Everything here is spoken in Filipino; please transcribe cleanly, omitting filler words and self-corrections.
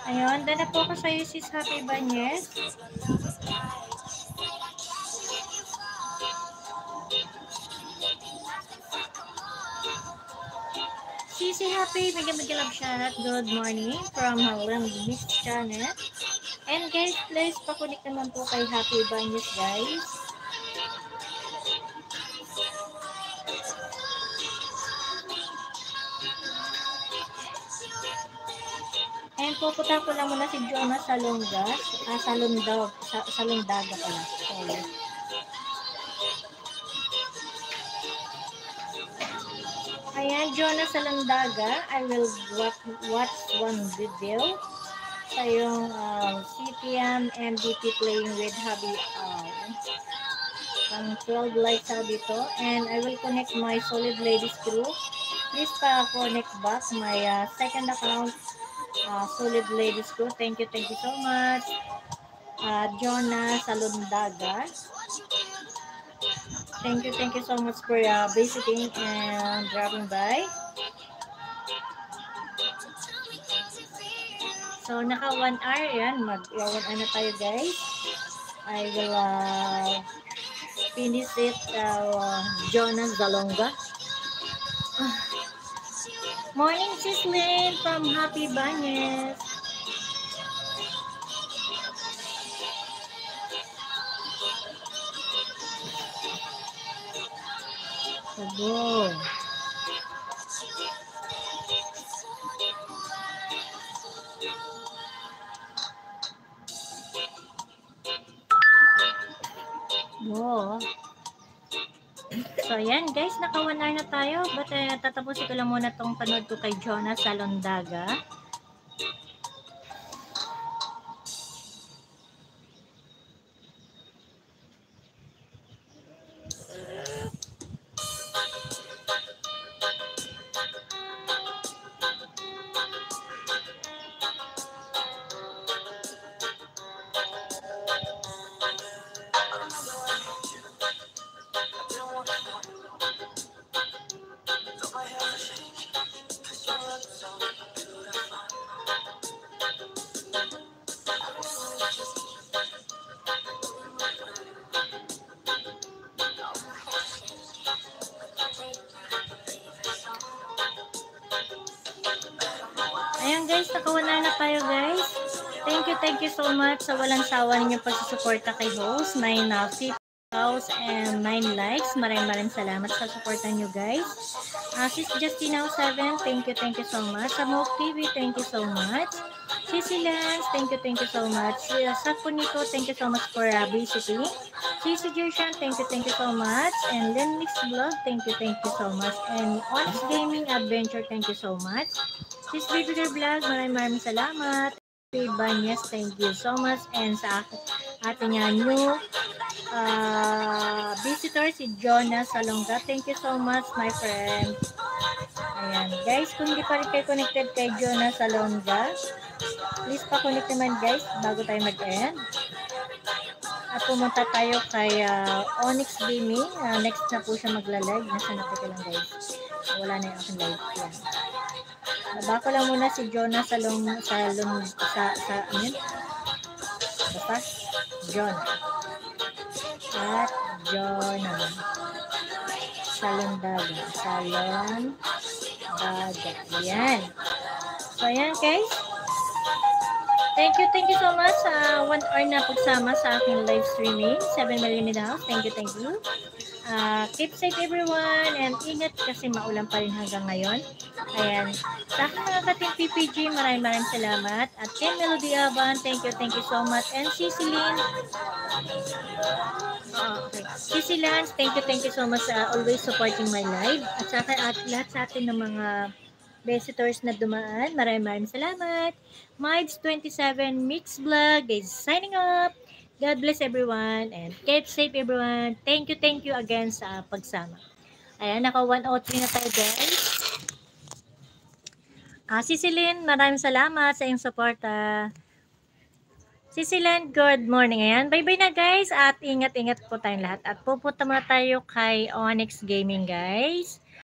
Ayun, dala po ko sa'yo sis Happy Banyes. Sisi Happy, bigyan love shoutout. Good morning from Harlem Miss Janet. And guys, please pakunik naman po kay Happy Banyes guys. And pupunta ko lang muna si Jonah Salongas. Salondaga pala. Sorry. Ayan, Jonah Salondaga. I will watch one video sa yung CPM MVP playing with Habi ang 12 likes sabi to. And I will connect my Solid Ladies group. Please pa-connect back my second account, Solid Ladies group. Thank you so much. Jonah Salondaga. Thank you so much for visiting and dropping by. So, naka 1 hour yan. Mag-1 hour na tayo guys. I will finish it Jonah Zalonga. Morning sis Lynn from Happy Banyes. Go. Go. So, ayan guys, naka 1 hour na tayo. But tatapusin ko lang muna tong panood ko kay Jonah Salondaga. Ayan guys, nakawana na tayo guys. Thank you so much sa walang sawa ninyong pagsusuporta kay host. 9 house and 9 likes. Maraming salamat sa suporta nyo guys. Sis Justina 7, thank you so much. Sa Moke TV, thank you so much. Sisi Lance, thank you so much. Sa Punito, thank you so much for visiting. Sisi Jershan, thank you so much. And Lenmix Vlog, thank you so much. And Onyx Gaming Adventure, thank you so much. Sis Baby Vlog, maraming salamat. Banyes, thank you so much. And sa ating new visitor, si Jonah Salonga, thank you so much, my friend. Ayan, guys, kung hindi pa rin kayo connected kay Jonah Salonga, please pa-connect naman guys, bago tayo mag-end. At pumunta tayo kay Onyx Gaming. Next na po siya magla-live. Nasa natin ko lang guys. Wala na yung aking live. Yan. Baba ko lang muna si Jonah sa amin. Basta, Jonah. At Jonah. Salondaga. Ayan. So, ayan guys. Thank you so much sa 1 hour na pagsama sa aking live streaming. 7 million in the house. Thank you. Keep safe everyone and ingat kasi maulan pa rin hanggang ngayon. Ayan. Sa aking mga kating PPG, maraming salamat. At Team Melody Aban, thank you so much. And Cicilyn, okay. Cicilans, thank you so much always supporting my live. At saka lahat sa atin ng mga visitors na dumaan, maraming salamat. Mides 27 Mix Vlog is signing up. God bless everyone and keep safe everyone. Thank you again sa pagsama. Ayan, naka 103 na tayo guys. Cicilyn, maraming salamat sa iyong suporta. Cicilyn, good morning. Ayan, bye-bye na guys at ingat po tayong lahat. At pupunta muna tayo kay Onyx Gaming guys.